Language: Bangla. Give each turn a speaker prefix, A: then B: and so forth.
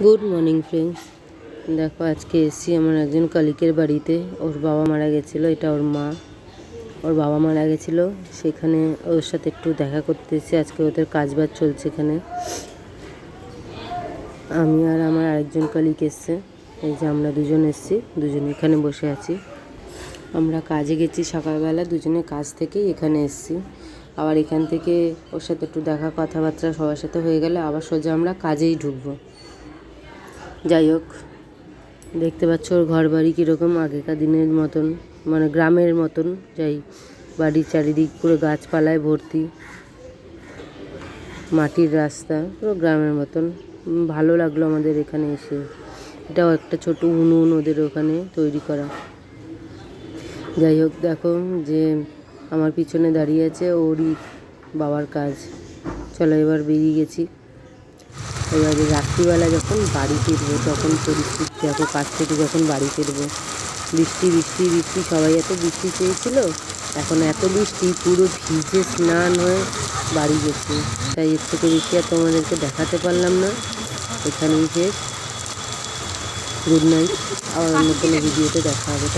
A: Good morning friends. দেখো আজকে এসেছি আমার একজন কলিগের বাড়িতে। ওর বাবা মারা গেছিলো, এটা ওর মা। ওর বাবা মারা গেছিলো, সেখানে ওর সাথে একটু দেখা করতে এসেছি। আজকে ওদের কাজবাজ চলছে এখানে। আমি আর আমার আরেকজন কলিগ এসছে। এই যে আমরা দুজন এসেছি, দুজন এখানে বসে আছি। আমরা কাজে গেছি সকালবেলা, দুজনে কাজ থেকেই এখানে এসেছি। আবার এখান থেকে ওর সাথে একটু দেখা কথাবার্তা সবার সাথে হয়ে গেলে আবার সোজা আমরা কাজেই ঢুকবো। যাই হোক, দেখতে পাচ্ছ ওর ঘর বাড়ি কীরকম আগেকার দিনের মতন, মানে গ্রামের মতন। যাই, বাড়ির চারিদিক পুরো গাছপালায় ভর্তি, মাটির রাস্তা, পুরো গ্রামের মতন। ভালো লাগলো আমাদের এখানে এসে। এটাও একটা ছোট উনুন ওদের ওখানে তৈরি করা। যাই হোক, দেখো যে আমার পিছনে দাঁড়িয়ে আছে ওরই বাবার কাজ। চলো এবার বেরিয়ে গেছি। এবারে রাত্রিবেলা যখন বাড়ি ফিরবো তখন পরিস্থিতি দেখো, কাজ থেকে যখন বাড়ি ফিরবো বৃষ্টি বৃষ্টি বৃষ্টি, সবাই এত বৃষ্টি চেয়েছিল, এখন এত বৃষ্টি পুরো ভিজে স্নান হয়ে বাড়ি গেছি। তাই এর থেকে বেশি আর তোমাদেরকে দেখাতে পারলাম না। এখানেই শেষ। গুড নাইট, আবার অন্য কোনো ভিডিওতে দেখা হবে।